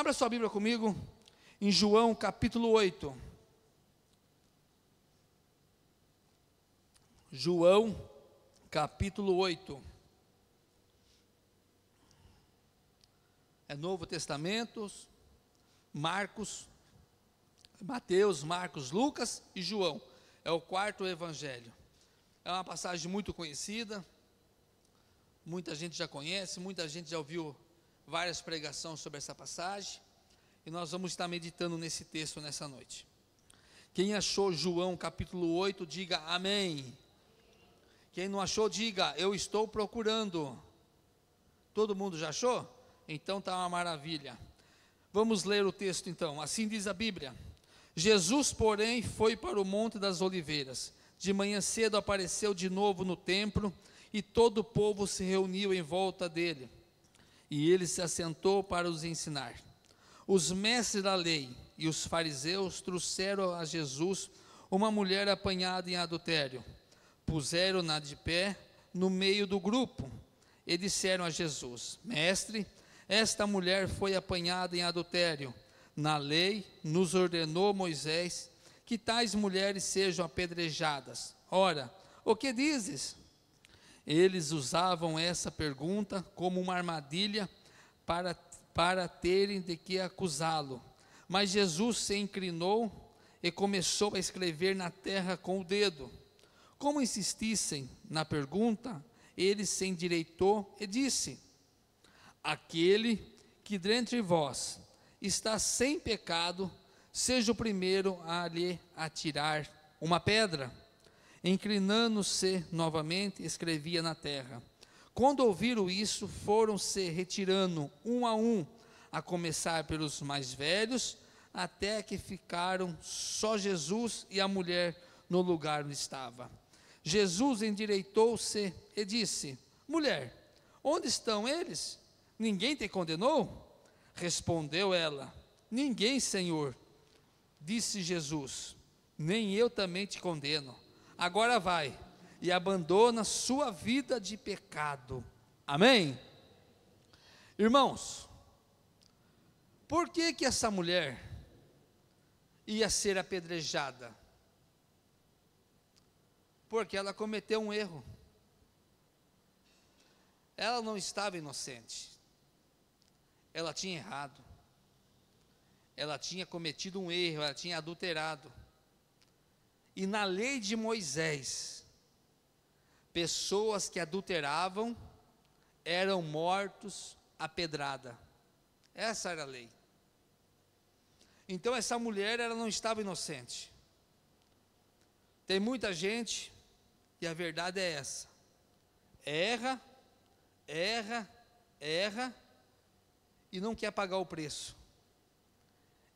Abra sua Bíblia comigo em João capítulo 8. João capítulo 8. É Novo Testamento, Mateus, Marcos, Lucas e João. É o quarto evangelho. É uma passagem muito conhecida, muita gente já conhece, muita gente já ouviu várias pregações sobre essa passagem, e nós vamos estar meditando nesse texto nessa noite. Quem achou João capítulo 8, diga amém. Quem não achou, diga, eu estou procurando. Todo mundo já achou? Então está uma maravilha. Vamos ler o texto então. Assim diz a Bíblia: Jesus, porém, foi para o Monte das Oliveiras. De manhã cedo apareceu de novo no templo, e todo o povo se reuniu em volta dele. E ele se assentou para os ensinar. Os mestres da lei e os fariseus trouxeram a Jesus uma mulher apanhada em adultério. Puseram-na de pé no meio do grupo e disseram a Jesus: Mestre, esta mulher foi apanhada em adultério. Na lei nos ordenou Moisés que tais mulheres sejam apedrejadas. Ora, o que dizes? Eles usavam essa pergunta como uma armadilha para terem de que acusá-lo. Mas Jesus se inclinou e começou a escrever na terra com o dedo. Como insistissem na pergunta, ele se endireitou e disse: Aquele que dentre vós está sem pecado, seja o primeiro a lhe atirar uma pedra. Inclinando-se novamente, escrevia na terra. Quando ouviram isso, foram se retirando um, a começar pelos mais velhos, até que ficaram só Jesus e a mulher no lugar onde estava. Jesus endireitou-se e disse: Mulher, onde estão eles? Ninguém te condenou? Respondeu ela: Ninguém, Senhor. Disse Jesus: Nem eu também te condeno. Agora vai e abandona sua vida de pecado. Amém? Irmãos, por que essa mulher ia ser apedrejada? Porque ela cometeu um erro. Ela não estava inocente. Ela tinha errado. Ela tinha cometido um erro, ela tinha adulterado. E na lei de Moisés, pessoas que adulteravam eram mortos à pedrada. Essa era a lei. Então essa mulher, ela não estava inocente. Tem muita gente, e a verdade é essa: erra, e não quer pagar o preço.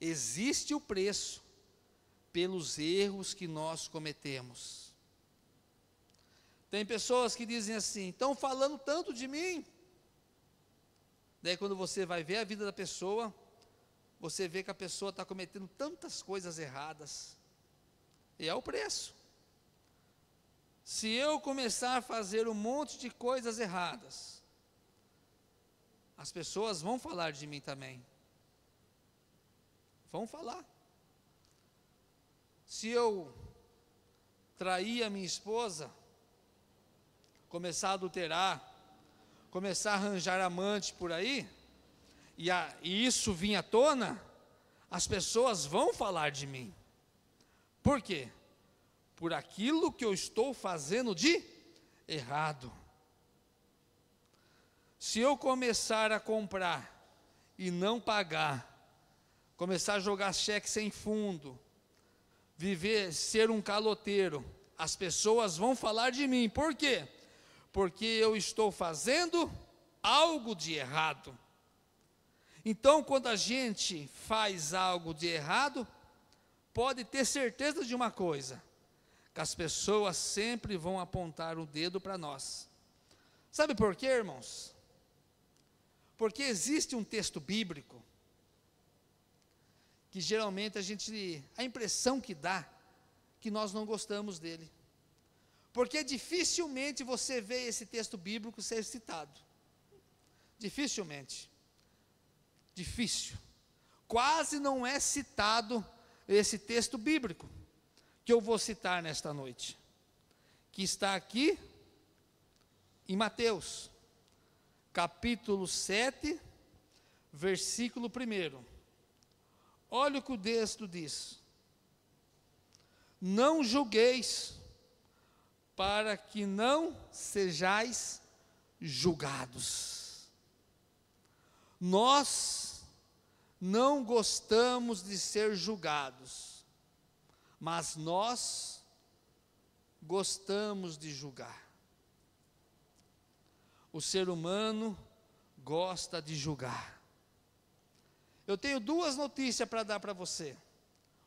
Existe o preço pelos erros que nós cometemos. Tem pessoas que dizem assim: estão falando tanto de mim. Daí quando você vai ver a vida da pessoa, você vê que a pessoa está cometendo tantas coisas erradas. E é o preço. Se eu começar a fazer um monte de coisas erradas, as pessoas vão falar de mim também. Vão falar. Se eu trair a minha esposa, começar a adulterar, começar a arranjar amante por aí, e isso vir à tona, as pessoas vão falar de mim. Por quê? Por aquilo que eu estou fazendo de errado. Se eu começar a comprar e não pagar, começar a jogar cheque sem fundo, ser um caloteiro, as pessoas vão falar de mim. Por quê? Porque eu estou fazendo algo de errado. Então, quando a gente faz algo de errado, pode ter certeza de uma coisa: que as pessoas sempre vão apontar o dedo para nós. Sabe por quê, irmãos? Porque existe um texto bíblico que geralmente a impressão que dá, que nós não gostamos dele. Porque dificilmente você vê esse texto bíblico ser citado. Dificilmente. Difícil. quase não é citado esse texto bíblico, que eu vou citar nesta noite, que está aqui em Mateus, capítulo 7, versículo 1. Olha o que o texto diz: não julgueis, para que não sejais julgados. Nós não gostamos de ser julgados, mas nós gostamos de julgar. O ser humano gosta de julgar. Eu tenho duas notícias para dar para você,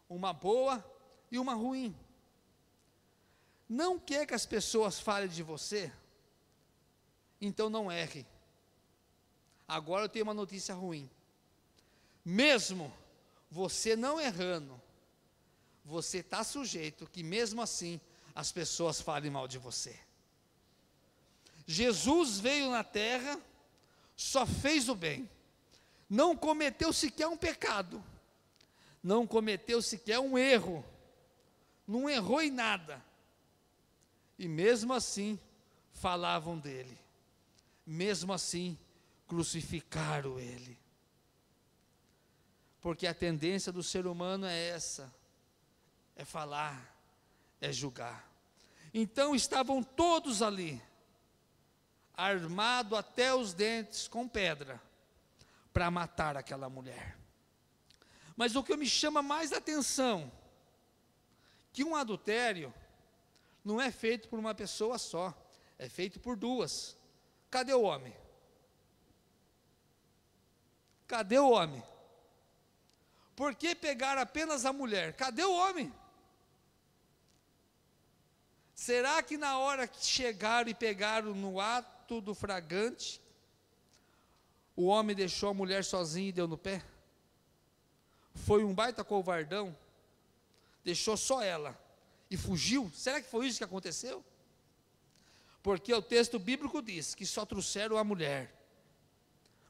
uma boa e uma ruim. Não quer que as pessoas falem de você? Então não erre. Agora eu tenho uma notícia ruim. Mesmo você não errando, você está sujeito que mesmo assim as pessoas falem mal de você. Jesus veio na terra, só fez o bem, não cometeu sequer um pecado, não cometeu sequer um erro, não errou em nada, e mesmo assim falavam dele, mesmo assim crucificaram ele, porque a tendência do ser humano é essa, é falar, é julgar. Então estavam todos ali, armado até os dentes com pedra, para matar aquela mulher. Mas o que me chama mais atenção, que um adultério não é feito por uma pessoa só, é feito por duas. Cadê o homem? Cadê o homem? Por que pegar apenas a mulher? Cadê o homem? Será que na hora que chegaram e pegaram no ato do flagrante, o homem deixou a mulher sozinha e deu no pé? Foi um baita covardão, deixou só ela e fugiu? Será que foi isso que aconteceu? Porque o texto bíblico diz que só trouxeram a mulher,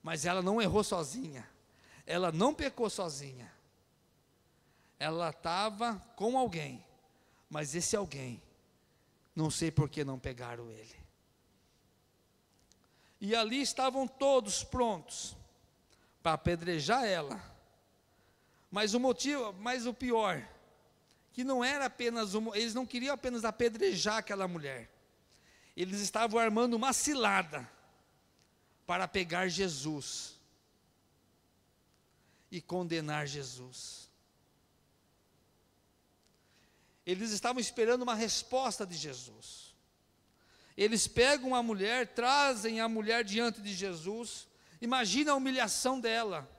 mas ela não errou sozinha, ela não pecou sozinha, ela estava com alguém, mas esse alguém, não sei por que não pegaram ele. E ali estavam todos prontos para apedrejar ela. Mas o pior, que não era apenas eles não queriam apenas apedrejar aquela mulher. Eles estavam armando uma cilada para pegar Jesus e condenar Jesus. Eles estavam esperando uma resposta de Jesus. Eles pegam a mulher, trazem a mulher diante de Jesus. Imagina a humilhação dela,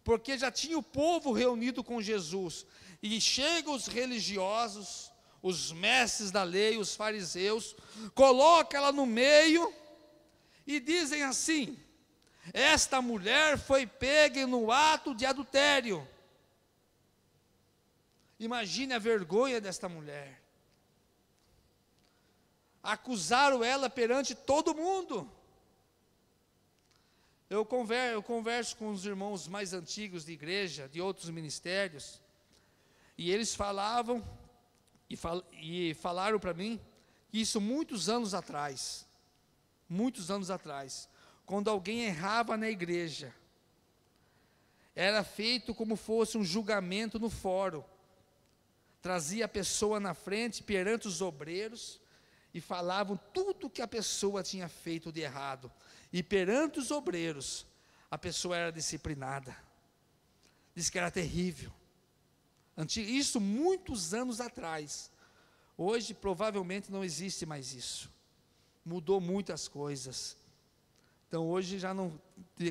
porque já tinha o povo reunido com Jesus, e chegam os religiosos, os mestres da lei, os fariseus, colocam ela no meio, e dizem assim: esta mulher foi pega no ato de adultério. Imagine a vergonha desta mulher. Acusaram ela perante todo mundo. Eu converso com os irmãos mais antigos de igreja, de outros ministérios, e eles falavam, e falaram para mim, que isso muitos anos atrás, quando alguém errava na igreja, era feito como fosse um julgamento no fórum, trazia a pessoa na frente, perante os obreiros, e falavam tudo que a pessoa tinha feito de errado, e perante os obreiros, a pessoa era disciplinada. Diz que era terrível. Isso muitos anos atrás. Hoje provavelmente não existe mais isso. Mudou muitas coisas. Então hoje já não,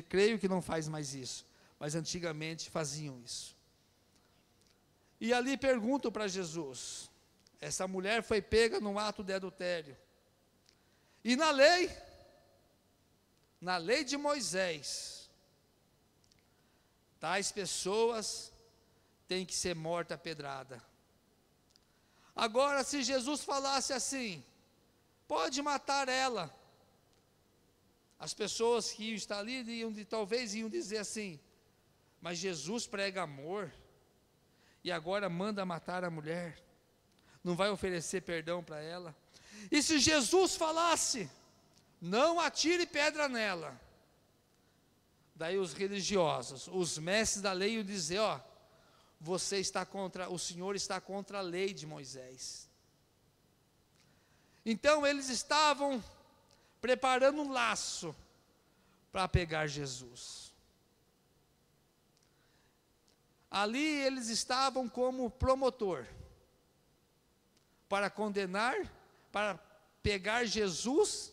creio que não faz mais isso. Mas antigamente faziam isso. E ali perguntam para Jesus: essa mulher foi pega no ato de adultério. E na lei de Moisés, tais pessoas têm que ser mortas a pedrada. Agora, se Jesus falasse assim: pode matar ela, as pessoas que iam estar ali talvez iam dizer assim: Mas Jesus prega amor, e agora manda matar a mulher, não vai oferecer perdão para ela. E se Jesus falasse, não atire pedra nela, daí os religiosos, os mestres da lei iam dizer, ó, você está contra, o Senhor está contra a lei de Moisés. Então eles estavam preparando um laço para pegar Jesus. Ali eles estavam como promotor, para condenar, para pegar Jesus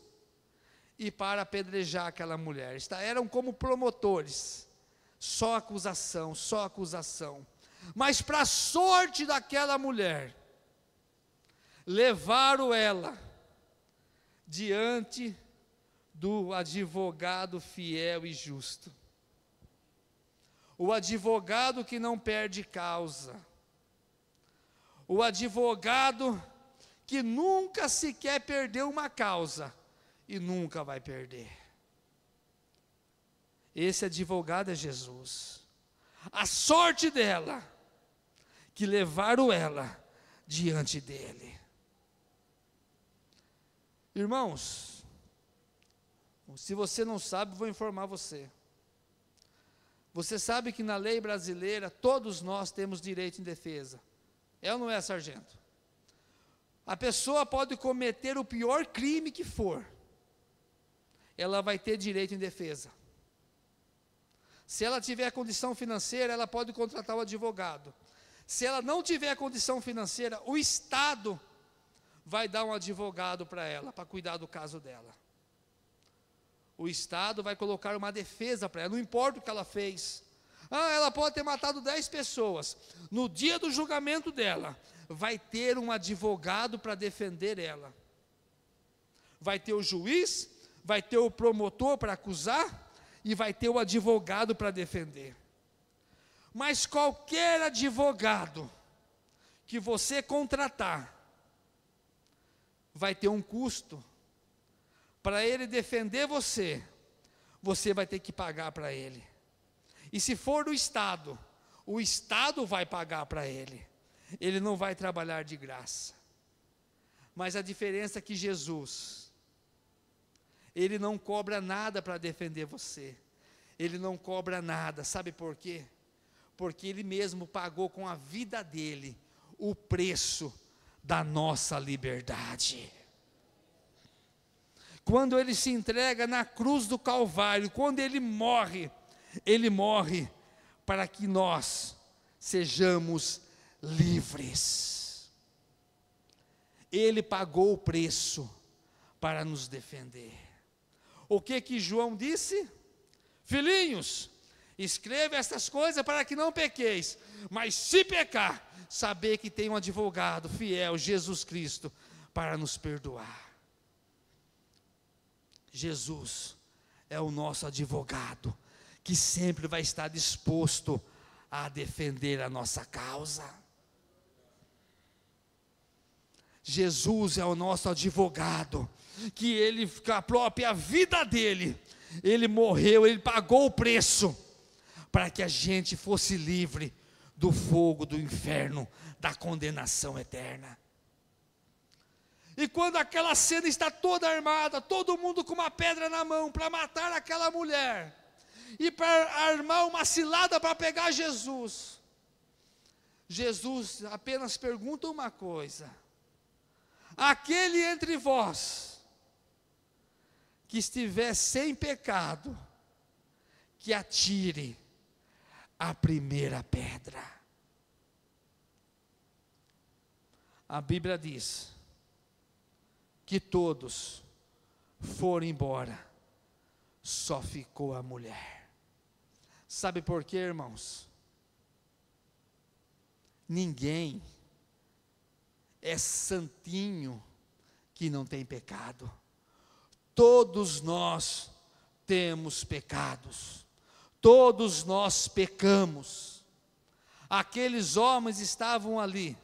e para apedrejar aquela mulher. Eram como promotores, só acusação, só acusação. Mas para a sorte daquela mulher, levaram ela diante do advogado fiel e justo. O advogado que não perde causa. O advogado que nunca sequer perdeu uma causa e nunca vai perder. Esse advogado é Jesus. A sorte dela, que levaram ela diante dele. Irmãos, se você não sabe, vou informar você. Você sabe que na lei brasileira, todos nós temos direito em defesa. É ou não é, sargento? A pessoa pode cometer o pior crime que for, ela vai ter direito em defesa. Se ela tiver condição financeira, ela pode contratar o advogado. Se ela não tiver condição financeira, o Estado vai dar um advogado para ela, para cuidar do caso dela. O Estado vai colocar uma defesa para ela, não importa o que ela fez. Ela pode ter matado 10 pessoas. No dia do julgamento dela, vai ter um advogado para defender ela. Vai ter o juiz, vai ter o promotor para acusar, e vai ter o advogado para defender. Mas qualquer advogado que você contratar, vai ter um custo. Para ele defender você, você vai ter que pagar para ele. E se for do Estado, o Estado vai pagar para ele. Ele não vai trabalhar de graça. Mas a diferença é que Jesus, ele não cobra nada para defender você. Ele não cobra nada, sabe por quê? Porque ele mesmo pagou com a vida dele o preço da nossa liberdade. Quando ele se entrega na cruz do Calvário, quando ele morre para que nós sejamos livres. Ele pagou o preço para nos defender. O que João disse? Filhinhos, escreva estas coisas para que não pequeis, mas se pecar, saber que tem um advogado fiel, Jesus Cristo, para nos perdoar. Jesus é o nosso advogado, que sempre vai estar disposto a defender a nossa causa. Jesus é o nosso advogado, que ele, com a própria vida dele, ele morreu, ele pagou o preço, para que a gente fosse livre do fogo do inferno, da condenação eterna. E quando aquela cena está toda armada, todo mundo com uma pedra na mão, para matar aquela mulher, e para armar uma cilada para pegar Jesus, Jesus apenas pergunta uma coisa: aquele entre vós, que estiver sem pecado, que atire a primeira pedra. A Bíblia diz que todos foram embora, só ficou a mulher. Sabe por quê, irmãos? Ninguém é santinho que não tem pecado. Todos nós temos pecados, todos nós pecamos. Aqueles homens estavam ali,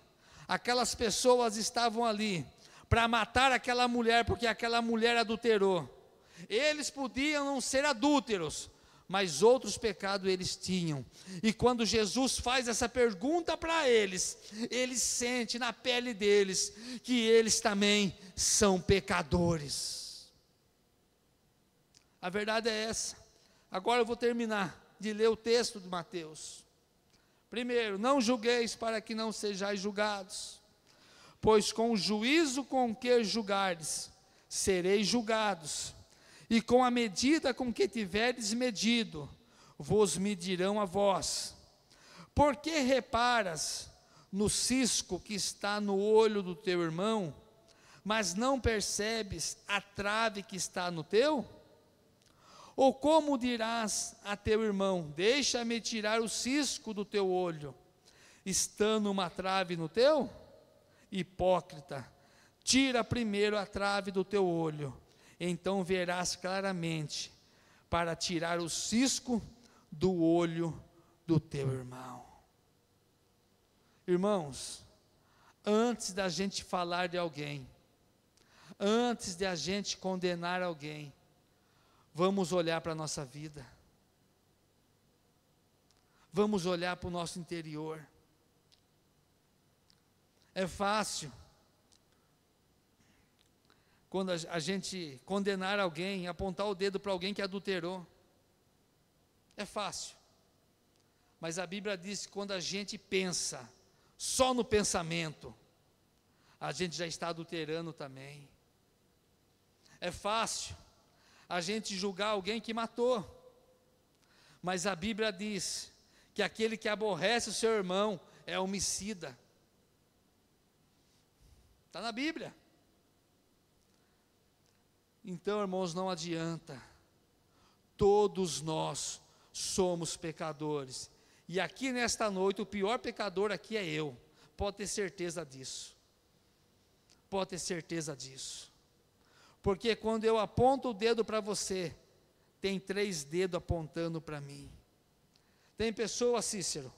aquelas pessoas estavam ali, para matar aquela mulher, porque aquela mulher adulterou. Eles podiam não ser adúlteros, mas outros pecados eles tinham. E quando Jesus faz essa pergunta para eles, eles sentem na pele deles que eles também são pecadores. A verdade é essa. Agora eu vou terminar de ler o texto de Mateus. Primeiro, não julgueis para que não sejais julgados, pois com o juízo com que julgardes, sereis julgados, e com a medida com que tiverdes medido, vos medirão a vós. Por que reparas no cisco que está no olho do teu irmão, mas não percebes a trave que está no teu? Ou como dirás a teu irmão, deixa-me tirar o cisco do teu olho, estando uma trave no teu? Hipócrita, tira primeiro a trave do teu olho, então verás claramente para tirar o cisco do olho do teu irmão. Irmãos, antes da gente falar de alguém, antes de a gente condenar alguém, vamos olhar para a nossa vida, vamos olhar para o nosso interior. É fácil, quando a gente condenar alguém, apontar o dedo para alguém que adulterou, é fácil, mas a Bíblia diz que quando a gente pensa, só no pensamento, a gente já está adulterando também. É fácil a gente julgar alguém que matou, mas a Bíblia diz que aquele que aborrece o seu irmão é homicida. Está na Bíblia. Então, irmãos, não adianta, todos nós somos pecadores, e aqui nesta noite, o pior pecador aqui é eu, pode ter certeza disso, pode ter certeza disso, porque quando eu aponto o dedo para você, tem 3 dedos apontando para mim. Tem pessoas, Cícero,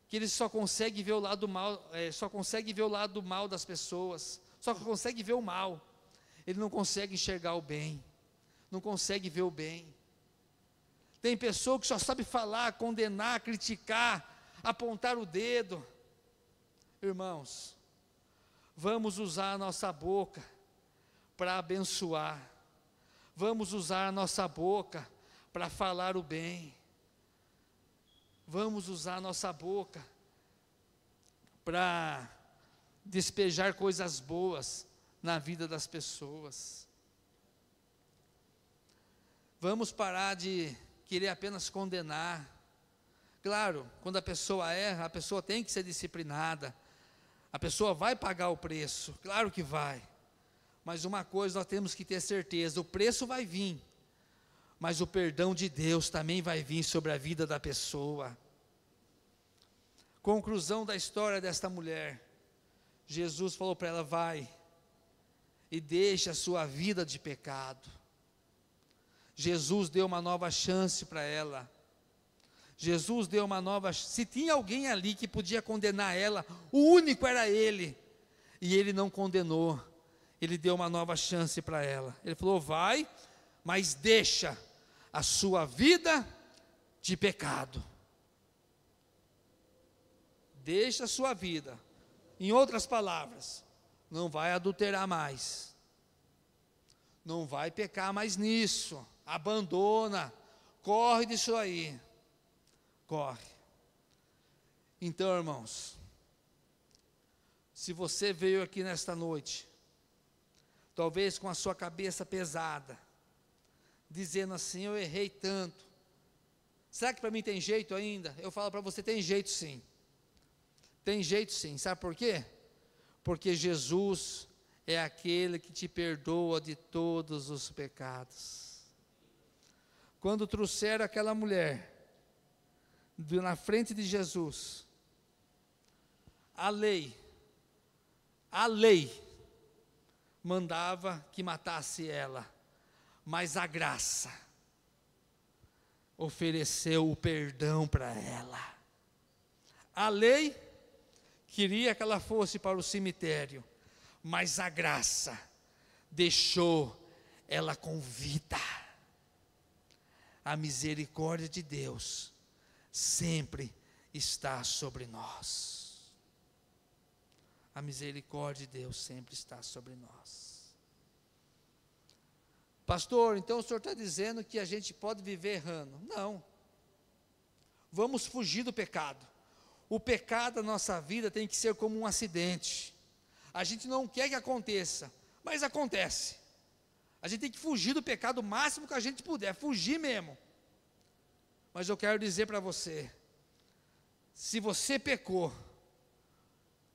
que ele só consegue ver o lado mal, só consegue ver o lado mal das pessoas, só consegue ver o mal, ele não consegue enxergar o bem, não consegue ver o bem. Tem pessoa que só sabe falar, condenar, criticar, apontar o dedo. Irmãos, vamos usar a nossa boca para abençoar, vamos usar a nossa boca para falar o bem, vamos usar a nossa boca para despejar coisas boas na vida das pessoas. Vamos parar de querer apenas condenar. Claro, quando a pessoa erra, a pessoa tem que ser disciplinada, a pessoa vai pagar o preço, claro que vai, mas uma coisa nós temos que ter certeza, o preço vai vir, mas o perdão de Deus também vai vir sobre a vida da pessoa. Conclusão da história desta mulher, Jesus falou para ela, vai e deixa a sua vida de pecado. Jesus deu uma nova chance para ela, Jesus deu uma nova, se tinha alguém ali que podia condenar ela, o único era ele, e ele não condenou, ele deu uma nova chance para ela, ele falou, vai, mas deixa a sua vida de pecado, deixa a sua vida, em outras palavras, não vai adulterar mais, não vai pecar mais nisso, abandona, corre disso aí, corre. Então, irmãos, se você veio aqui nesta noite, talvez com a sua cabeça pesada, dizendo assim, eu errei tanto, será que para mim tem jeito ainda? Eu falo para você, tem jeito sim, sabe por quê? Porque Jesus é aquele que te perdoa de todos os pecados. Quando trouxeram aquela mulher na frente de Jesus, a lei mandava que matasse ela, mas a graça ofereceu o perdão para ela. A lei queria que ela fosse para o cemitério, mas a graça deixou ela com vida. a misericórdia de Deus sempre está sobre nós. A misericórdia de Deus sempre está sobre nós. Pastor, então o senhor está dizendo que a gente pode viver errando? Não. Vamos fugir do pecado. O pecado da nossa vida tem que ser como um acidente. A gente não quer que aconteça, mas acontece. A gente tem que fugir do pecado o máximo que a gente puder, fugir mesmo. Mas eu quero dizer para você, se você pecou,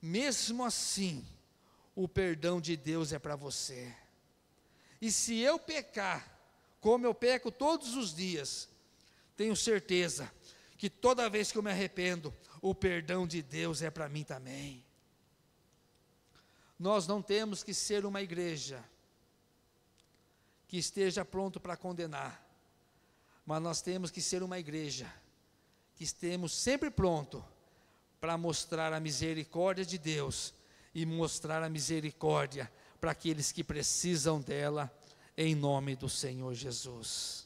mesmo assim, o perdão de Deus é para você. E se eu pecar, como eu peco todos os dias, tenho certeza que toda vez que eu me arrependo, o perdão de Deus é para mim também. Nós não temos que ser uma igreja que esteja pronto para condenar, mas nós temos que ser uma igreja que estemos sempre pronto para mostrar a misericórdia de Deus e mostrar a misericórdia para aqueles que precisam dela, em nome do Senhor Jesus.